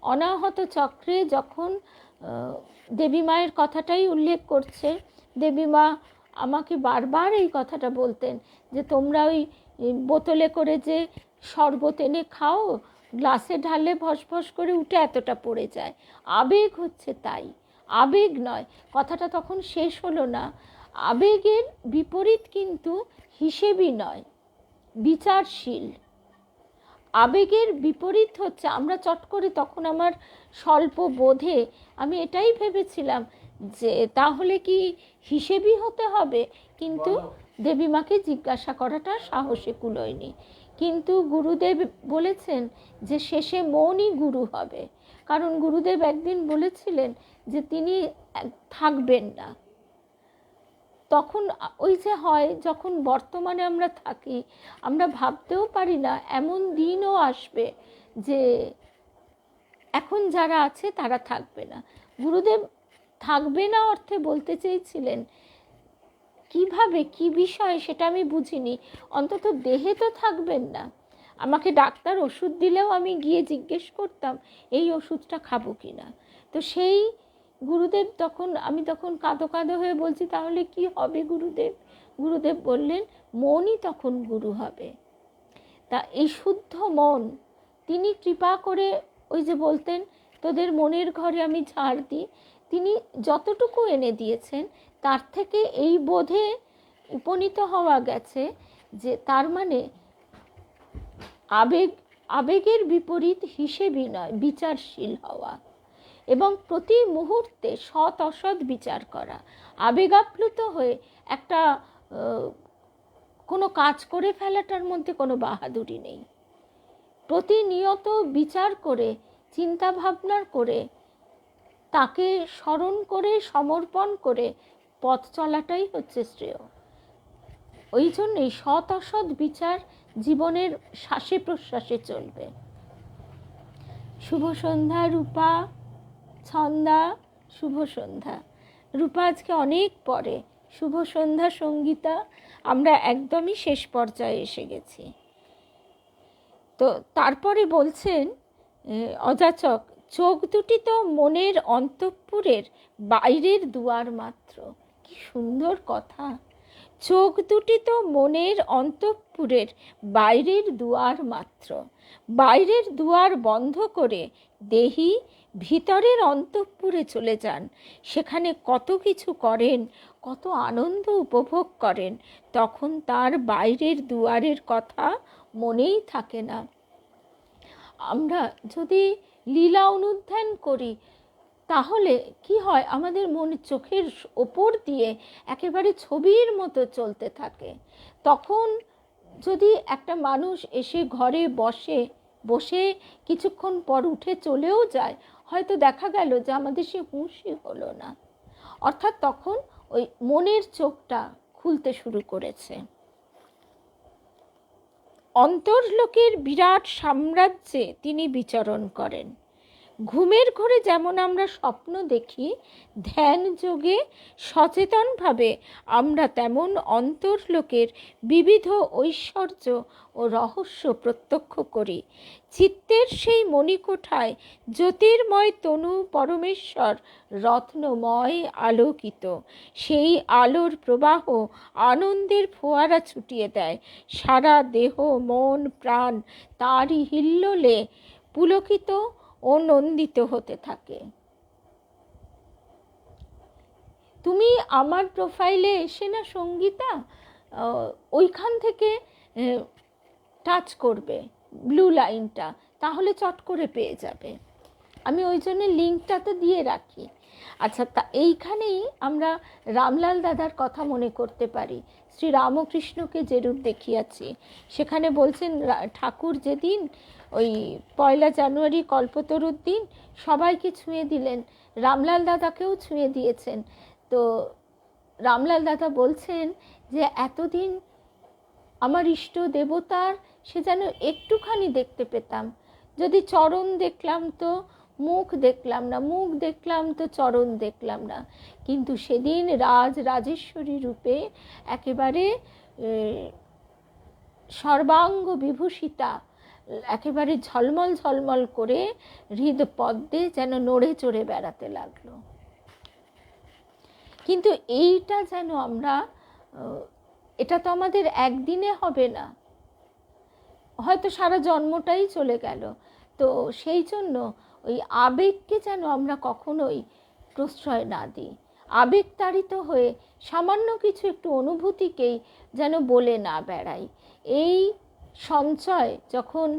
অনাহত চক্রে যখন দেবী মায়ের কথাটাই উল্লেখ করছে, দেবী মা আমাকে বারবার এই কথাটা বলতেন যে তোমরা ওই বোতলে করে যে শরবত এনে খাও, গ্লাসে ঢাললে ভসভস করে উঠে এতটা পড়ে যায়, আবেগ হচ্ছে তাই, আবেগ নয়। কথাটা তখন শেষ হলো না। আবেগের বিপরীত কিন্তু হিসেবই নয়, বিচারশীল। আবেগের বিপরীত হচ্ছে, আমরা চট করে তখন আমার স্বল্প বোধে আমি এটাই ভেবেছিলাম যে তাহলে কি হিসেবই হতে হবে, কিন্তু দেবীমাকে জিজ্ঞাসা করাটা সাহসে কুলোয়নি। কিন্তু গুরুদেব বলেছেন যে শেষে মনই গুরু হবে, কারণ গুরুদেব একদিন বলেছিলেন যে তিনি থাকবেন না। তখন ওই যে হয়, যখন বর্তমানে আমরা থাকি, আমরা ভাবতেও পারি না এমন দিনও আসবে যে এখন যারা আছে তারা থাকবে না। গুরুদেব থাকবে না অর্থে বলতে চেয়েছিলেন কিভাবে, কি বিষয় সেটা আমি বুঝিনি, অন্তত দেহে তো থাকবেন না। আমাকে ডাক্তার ওষুধ দিলেও আমি গিয়ে জিজ্ঞেস করতাম এই ওষুধটা খাবো কি না। তো সেই গুরুদেব আমি তখন কাঁদো কাঁদো হয়ে বলছি তাহলে কি হবে গুরুদেব? গুরুদেব বললেন মনই তখন গুরু হবে। তা এই শুদ্ধ মন তিনি কৃপা করে, ওই যে বলতেন তোদের মনের ঘরে আমি ঝাড় দিই, তিনি যতটুকু এনে দিয়েছেন তার থেকে এই বোধে উপনীত হওয়া গেছে যে তার মানে আবেগের বিপরীত হিসেবই নয়, বিচারশীল হওয়া এবং প্রতি মুহূর্তে সৎ অসৎ বিচার করা। আবেগাপ্লুত হয়ে একটা কোনো কাজ করে ফেলাটার মধ্যে কোনো বাহাদুরি নেই। প্রতিনিয়ত বিচার করে, চিন্তা ভাবনার করে, তাকে স্মরণ করে, সমর্পণ করে পথ চলাটাই হচ্ছে শ্রেয়। ওই জন্যই সৎ অসৎ বিচার জীবনের শ্বাসে প্রশ্বাসে চলবে। শুভ সন্ধ্যা রূপা, ছন্দা, শুভ সন্ধ্যা। রূপা আজকে অনেক পরে। শুভ সন্ধ্যা সঙ্গীতা। আমরা একদমই শেষ পর্যায়ে এসে গেছি। তো তারপরে বলছেন অযাচক, চোখ দুটি তো মনের অন্তঃপুরের বাইরের দুয়ার মাত্র। কি সুন্দর কথা! চোখ দুটি তো মনের অন্তঃপুরের বাইরের দুয়ার মাত্র। বাইরের দুয়ার বন্ধ করে দেহি ভিতরের অন্তঃপুরে চলে যান, সেখানে কত কিছু করেন, কত আনন্দ উপভোগ করেন, তখন তার বাইরের দুয়ারের কথা মনেই থাকে না। আমরা যদি লীলা অনুধ্যান করি তাহলে কি হয়, আমাদের মনে চোখের ওপর দিয়ে একেবারে ছবির মতো চলতে থাকে। তখন যদি একটা মানুষ এসে ঘরে বসে কিছুক্ষণ পর উঠে চলেও যায়, হয়তো দেখা গেল যে আমাদের সে হুঁশই হলো না। অর্থাৎ তখন ওই মনের চোখটা খুলতে শুরু করেছে। অন্তর্লোকের বিরাট সাম্রাজ্যে তিনি বিচরণ করেন। ঘুমের ঘোরে যেমন আমরা স্বপ্ন দেখি, ধ্যান যোগে সচেতনভাবে আমরা তেমন অন্তর্লোকের বিবিধ ঐশ্বর্য ও রহস্য প্রত্যক্ষ করি। চিত্তের সেই মণিকোঠায় জ্যোতির্ময় তনু পরমেশ্বর রত্নময় আলোকিত। সেই আলোর প্রবাহ আনন্দের ফোয়ারা ছুটিয়ে দেয়। সারা দেহ মন প্রাণ তারই হিল্লোলে পুলকিত ও নন্দিত হতে থাকে। তুমি আমার প্রোফাইলে এসে না সঙ্গীতা, ওইখান থেকে টাচ করবে ব্লু লাইনটা, তাহলে চট করে পেয়ে যাবে। আমি ওই জন্য লিঙ্কটা তো দিয়ে রাখি। আচ্ছা, তা এইখানেই আমরা রামলাল দাদার কথা মনে করতে পারি। শ্রী রামকৃষ্ণকে যে রূপ দেখিয়াছি, সেখানে বলছেন ঠাকুর যেদিন ওই 1 জানুয়ারি কল্পতরুর দিন সবাইকে ছুঁয়ে দিলেন, রামলাল দাদাকেও ছুঁয়ে দিয়েছেন। তো রামলাল দাদা বলছেন যে এতদিন আমার ইষ্ট দেবতার সে যেন একটুখানি দেখতে পেতাম, যদি চরণ দেখলাম তো মুখ দেখলাম না, মুখ দেখলাম তো চরণ দেখলাম না। কিন্তু সেদিন রাজেশ্বরী রূপে একেবারে সর্বাঙ্গ বিভূষিতা, একেবারে ঝলমল ঝলমল করে হৃদপদ্মে যেন নড়ে চড়ে বেড়াতে লাগলো। কিন্তু এইটা যেন আমরা, এটা তো আমাদের একদিনে হবে না, হয়তো সারা জন্মটাই চলে গেল। তো সেই জন্য ওই আবেগকে যেন আমরা কখনোই প্রশ্রয় না দিই, আবেগ তাড়িত হয়ে সামান্য কিছু একটু অনুভূতিকেই যেন বলে না বেড়াই। এই সঞ্চয় যখন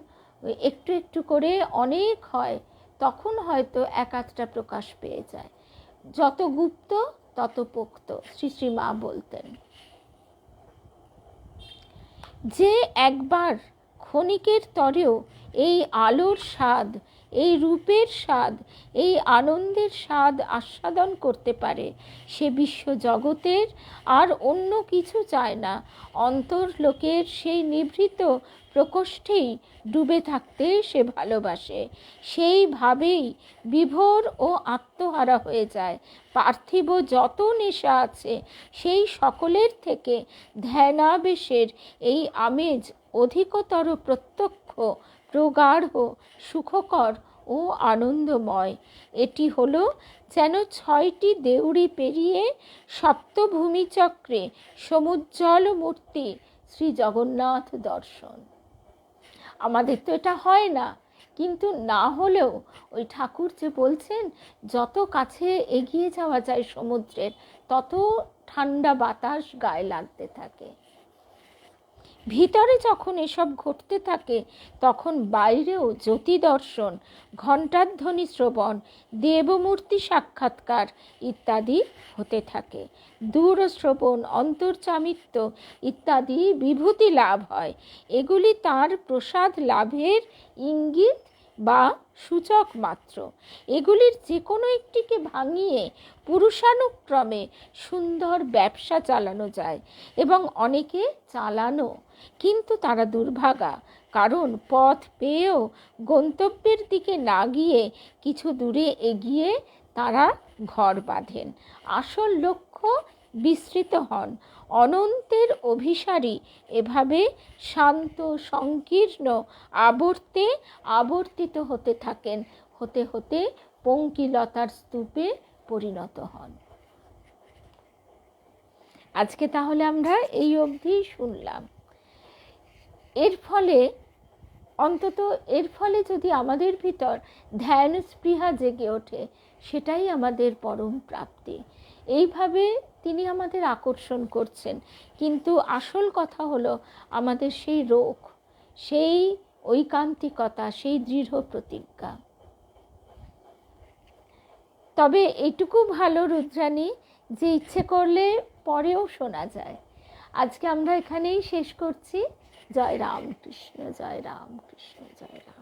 একটু একটু করে অনেক হয়, তখন হয়তো এক আধটা প্রকাশ পেয়ে যায়। যত গুপ্ত তত পোক্ত, শ্রী মা বলতেন। যে একবার ক্ষণিকের তরেও এই আলোর স্বাদ, এই রূপের স্বাদ, এই আনন্দের স্বাদ আস্বাদন করতে পারে, সে বিশ্ব জগতের আর অন্য কিছু চায় না। অন্তর্লোকের সেই নিভৃত প্রকোষ্ঠেই ডুবে থাকতে সে ভালোবাসে। সেইভাবেই বিভোর ও আত্মহারা হয়ে যায়। পার্থিব যত নেশা আছে সেই সকলের থেকে ধ্যানাবেশের এই আমেজ অধিকতর প্রত্যক্ষ, প্রগাঢ়, সুখকর ও আনন্দময়। এটি হলো যেন 6টি দেউড়ি পেরিয়ে সপ্তভূমিচক্রে সমুজ্জ্বল মূর্তি শ্রী জগন্নাথ দর্শন। আমাদের তো এটা হয় না, কিন্তু না হলেও ওই ঠাকুর যে বলছেন যত কাছে এগিয়ে যাওয়া যায় সমুদ্রের, তত ঠান্ডা বাতাস গায়ে লাগতে থাকে। ভিতরে যখন এসব ঘটতে থাকে, তখন বাইরেও জ্যোতি দর্শন, ঘণ্টাধ্বনি শ্রবণ, দেবমূর্তি সাক্ষাৎকার ইত্যাদি হতে থাকে। দূরশ্রবণ, অন্তর্চামিত্ব ইত্যাদি বিভূতি লাভ হয়। এগুলি তার প্রসাদ লাভের ইঙ্গিত বা সূচক মাত্র। এগুলির যে কোনো একটিকে ভাঙিয়ে পুরুষানুক্রমে সুন্দর ব্যবসা চালানো যায়, এবং অনেকে চালানো, কিন্তু তারা দুর্ভাগা, কারণ পথ পেয়েও গন্তব্যের দিকে না গিয়ে কিছু দূরে এগিয়ে তারা ঘর বাঁধেন, আসল লক্ষ্য বিস্মৃত হন। অনন্তের অভিসারী এভাবে শান্ত সংকীর্ণ আবর্তে আবর্তিত হতে থাকেন, হতে হতে পঙ্কিলতার স্তূপে পরিণত হন। আজকে তাহলে আমরা এই অবধি শুনলাম। এর ফলে অন্তত এর ফলে যদি আমাদের ভিতর ধ্যান স্পৃহা জেগে ওঠে, সেটাই আমাদের পরম প্রাপ্তি। এইভাবে তিনি আমাদের আকর্ষণ করছেন, কিন্তু আসল কথা হলো আমাদের সেই রোখ, সেই ঐকান্তিকতা, সেই দৃঢ় প্রতিজ্ঞা। তবে এইটুকু ভালো রুদ্রাণী যে ইচ্ছে করলে পরেও শোনা যায়। আজকে আমরা এখানেই শেষ করছি। জয় রামকৃষ্ণ, জয় রামকৃষ্ণ, জয় রাম।